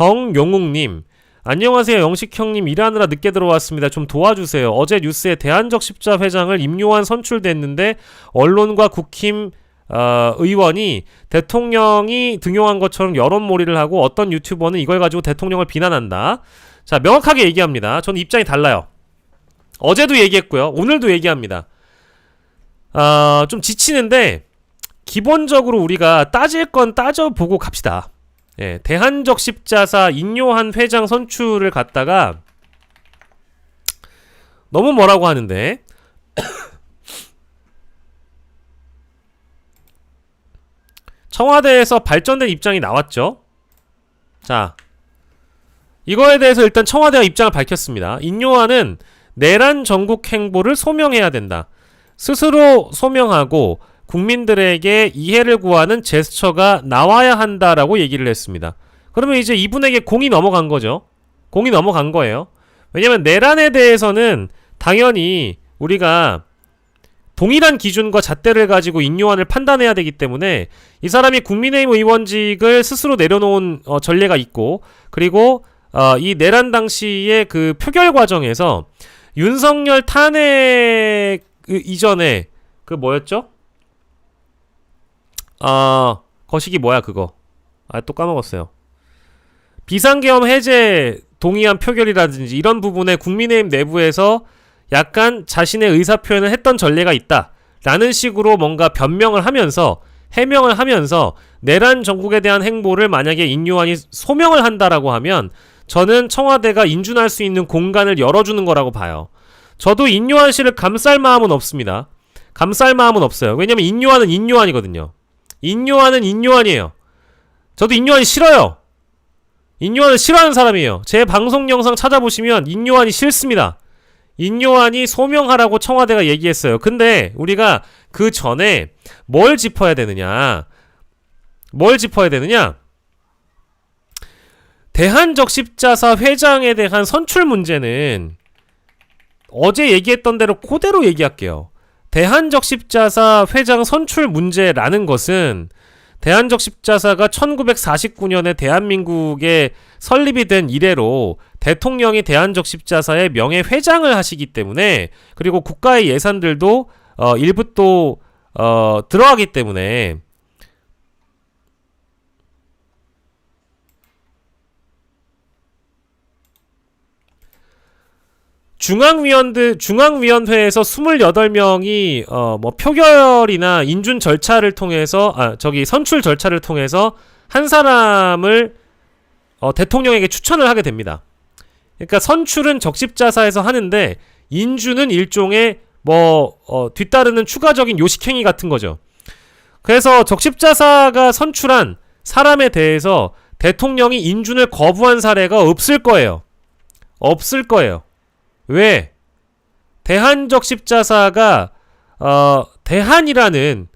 정용욱님, 안녕하세요. 영식형님, 일하느라 늦게 들어왔습니다. 좀 도와주세요. 어제 뉴스에 대한적 십자회장을 임요한 선출됐는데 언론과 국힘 의원이 대통령이 등용한 것처럼 여론몰이를 하고 어떤 유튜버는 이걸 가지고 대통령을 비난한다. 자, 명확하게 얘기합니다. 저는 입장이 달라요. 어제도 얘기했고요. 오늘도 얘기합니다. 좀 지치는데 기본적으로 우리가 따질 건 따져보고 갑시다. 예, 대한적 십자사 인요한 회장 선출을 갖다가 너무 뭐라고 하는데 청와대에서 발전된 입장이 나왔죠. 자, 이거에 대해서 일단 청와대가 입장을 밝혔습니다. 인요한은 내란 전국 행보를 소명해야 된다. 스스로 소명하고 국민들에게 이해를 구하는 제스처가 나와야 한다라고 얘기를 했습니다. 그러면 이제 이분에게 공이 넘어간 거죠. 공이 넘어간 거예요. 왜냐면 내란에 대해서는 당연히 우리가 동일한 기준과 잣대를 가지고 인요한을 판단해야 되기 때문에 이 사람이 국민의힘 의원직을 스스로 내려놓은 전례가 있고, 그리고 이 내란 당시의 그 표결 과정에서 윤석열 탄핵 이전에 그 뭐였죠? 거시기 뭐야 그거. 또 까먹었어요. 비상계엄 해제 동의안 표결이라든지 이런 부분에 국민의힘 내부에서 약간 자신의 의사표현을 했던 전례가 있다 라는 식으로 뭔가 변명을 하면서, 해명을 하면서 내란 정국에 대한 행보를 만약에 인요한이 소명을 한다라고 하면 저는 청와대가 인준할 수 있는 공간을 열어주는 거라고 봐요. 저도 인요한 씨를 감쌀 마음은 없습니다. 감쌀 마음은 없어요. 왜냐면 인요한은 인요한이거든요. 인요한은 인요한이에요. 저도 인요한이 싫어요. 인요한을 싫어하는 사람이에요. 제 방송 영상 찾아보시면 인요한이 싫습니다. 인요한이 소명하라고 청와대가 얘기했어요. 근데 우리가 그 전에 뭘 짚어야 되느냐? 대한적 십자사 회장에 대한 선출 문제는 어제 얘기했던 대로 그대로 얘기할게요. 대한적 십자사 회장 선출 문제라는 것은 대한적 십자사가 1949년에 대한민국에 설립이 된 이래로 대통령이 대한적 십자사의 명예회장을 하시기 때문에, 그리고 국가의 예산들도 일부 또 들어가기 때문에 중앙위원회에서 28명이 뭐 표결이나 인준 절차를 통해서 선출 절차를 통해서 한 사람을 대통령에게 추천을 하게 됩니다. 그러니까 선출은 적십자사에서 하는데 인준은 일종의 뒤따르는 추가적인 요식행위 같은 거죠. 그래서 적십자사가 선출한 사람에 대해서 대통령이 인준을 거부한 사례가 없을 거예요. 없을 거예요. 왜? 대한적 십자사가 대한이라는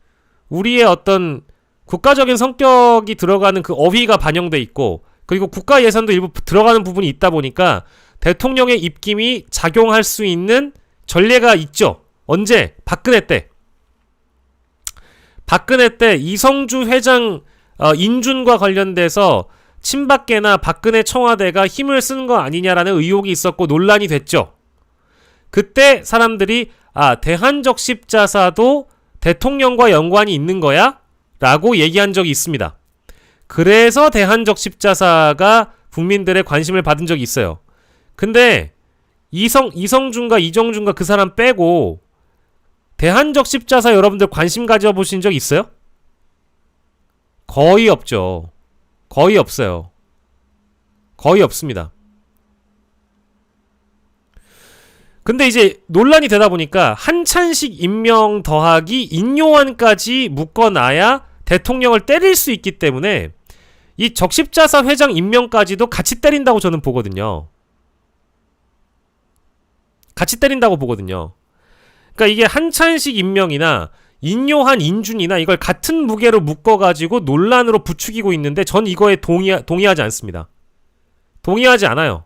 우리의 어떤 국가적인 성격이 들어가는 그 어휘가 반영돼 있고, 그리고 국가 예산도 일부 들어가는 부분이 있다 보니까 대통령의 입김이 작용할 수 있는 전례가 있죠. 언제? 박근혜 때 이성주 회장 인준과 관련돼서 친박계나 박근혜 청와대가 힘을 쓰는 거 아니냐라는 의혹이 있었고 논란이 됐죠. 그때 사람들이 대한적 십자사도 대통령과 연관이 있는 거야? 라고 얘기한 적이 있습니다. 그래서 대한적 십자사가 국민들의 관심을 받은 적이 있어요. 근데 이성준과 이정준과 그 사람 빼고 대한적 십자사 여러분들 관심 가져보신 적 있어요? 거의 없죠. 거의 없어요. 거의 없습니다. 근데 이제 논란이 되다 보니까 한찬식 임명 더하기 인요한까지 묶어놔야 대통령을 때릴 수 있기 때문에 이 적십자사 회장 임명까지도 같이 때린다고 저는 보거든요. 같이 때린다고 보거든요. 그러니까 이게 한찬식 임명이나 인요한 인준이나 이걸 같은 무게로 묶어가지고 논란으로 부추기고 있는데 전 이거에 동의하지 않습니다. 동의하지 않아요.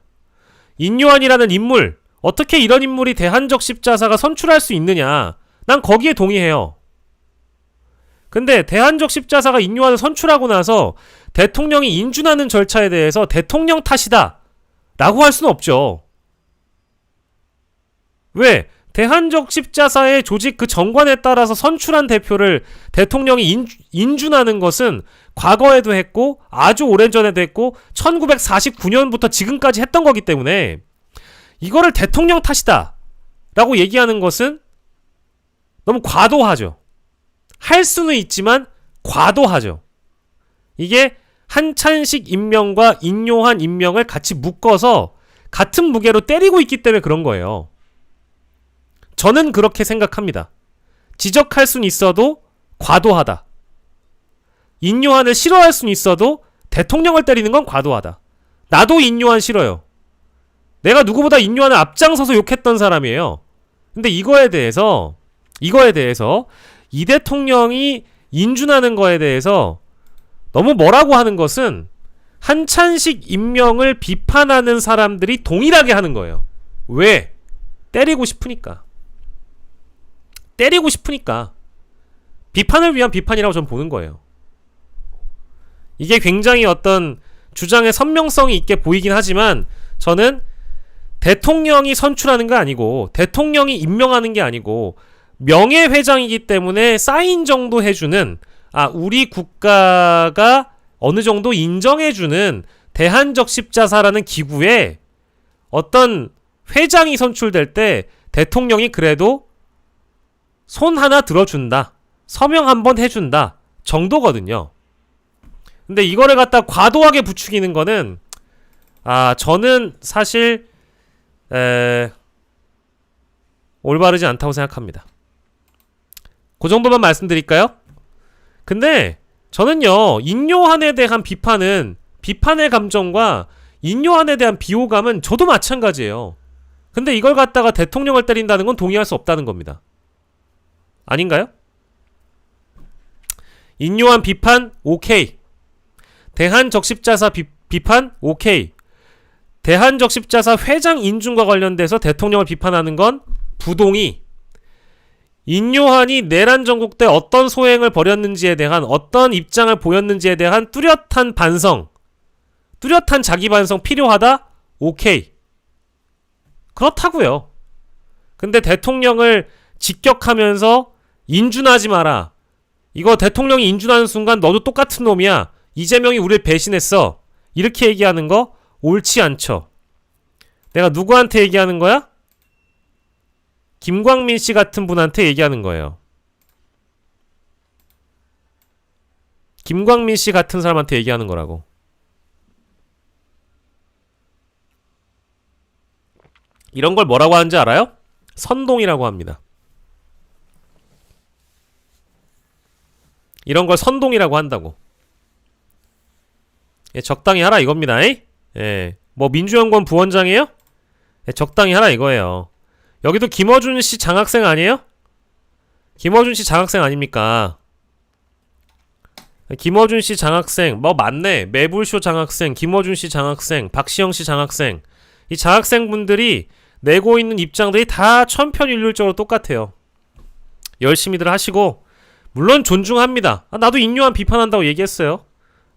인요한이라는 인물, 어떻게 이런 인물이 대한적 십자사가 선출할 수 있느냐, 난 거기에 동의해요. 근데 대한적 십자사가 인요한을 선출하고 나서 대통령이 인준하는 절차에 대해서 대통령 탓이다 라고 할 수는 없죠. 왜? 대한적 십자사의 조직 그 정관에 따라서 선출한 대표를 대통령이 인준하는 것은 과거에도 했고 아주 오래전에도 했고 1949년부터 지금까지 했던 거기 때문에 이거를 대통령 탓이다 라고 얘기하는 것은 너무 과도하죠. 할 수는 있지만 과도하죠. 이게 한찬식 임명과 인요한 임명을 같이 묶어서 같은 무게로 때리고 있기 때문에 그런 거예요. 저는 그렇게 생각합니다. 지적할 수는 있어도 과도하다. 인요한을 싫어할 수는 있어도 대통령을 때리는 건 과도하다. 나도 인요한 싫어요. 내가 누구보다 인요한을 앞장서서 욕했던 사람이에요. 근데 이거에 대해서 이 대통령이 인준하는 거에 대해서 너무 뭐라고 하는 것은 한찬식 임명을 비판하는 사람들이 동일하게 하는 거예요. 왜? 때리고 싶으니까. 비판을 위한 비판이라고 저는 보는 거예요. 이게 굉장히 어떤 주장의 선명성이 있게 보이긴 하지만 저는 대통령이 선출하는 게 아니고 대통령이 임명하는 게 아니고 명예회장이기 때문에 사인 정도 해주는 우리 국가가 어느 정도 인정해주는 대한적 십자사라는 기구에 어떤 회장이 선출될 때 대통령이 그래도 손 하나 들어준다, 서명 한번 해준다 정도거든요. 근데 이거를 갖다 과도하게 부추기는 거는 저는 사실 올바르지 않다고 생각합니다. 그 정도만 말씀드릴까요? 근데 저는요, 인요한에 대한 비판의 감정과 인요한에 대한 비호감은 저도 마찬가지예요. 근데 이걸 갖다가 대통령을 때린다는 건 동의할 수 없다는 겁니다. 아닌가요? 인요한 비판 오케이. 대한적십자사 비판 오케이. 대한적십자사 회장 인준과 관련돼서 대통령을 비판하는 건 부동의. 인요한이 내란 전국 때 어떤 소행을 벌였는지에 대한 어떤 입장을 보였는지에 대한 뚜렷한 반성, 뚜렷한 자기 반성 필요하다? 오케이. 그렇다고요. 근데 대통령을 직격하면서 인준하지 마라. 이거 대통령이 인준하는 순간 너도 똑같은 놈이야. 이재명이 우리를 배신했어. 이렇게 얘기하는 거 옳지 않죠. 내가 누구한테 얘기하는 거야? 김광민 씨 같은 분한테 얘기하는 거예요. 김광민 씨 같은 사람한테 얘기하는 거라고. 이런 걸 뭐라고 하는지 알아요? 선동이라고 합니다. 이런 걸 선동이라고 한다고. 적당히 하라 이겁니다. 뭐 민주연구원 부원장이에요? 적당히 하라 이거예요. 여기도 김어준 씨 장학생 아니에요? 김어준 씨 장학생 아닙니까? 김어준 씨 장학생, 뭐 맞네. 매불쇼 장학생, 김어준 씨 장학생, 박시영 씨 장학생. 이 장학생분들이 내고 있는 입장들이 다 천편일률적으로 똑같아요. 열심히들 하시고, 물론 존중합니다. 나도 인요한 비판한다고 얘기했어요.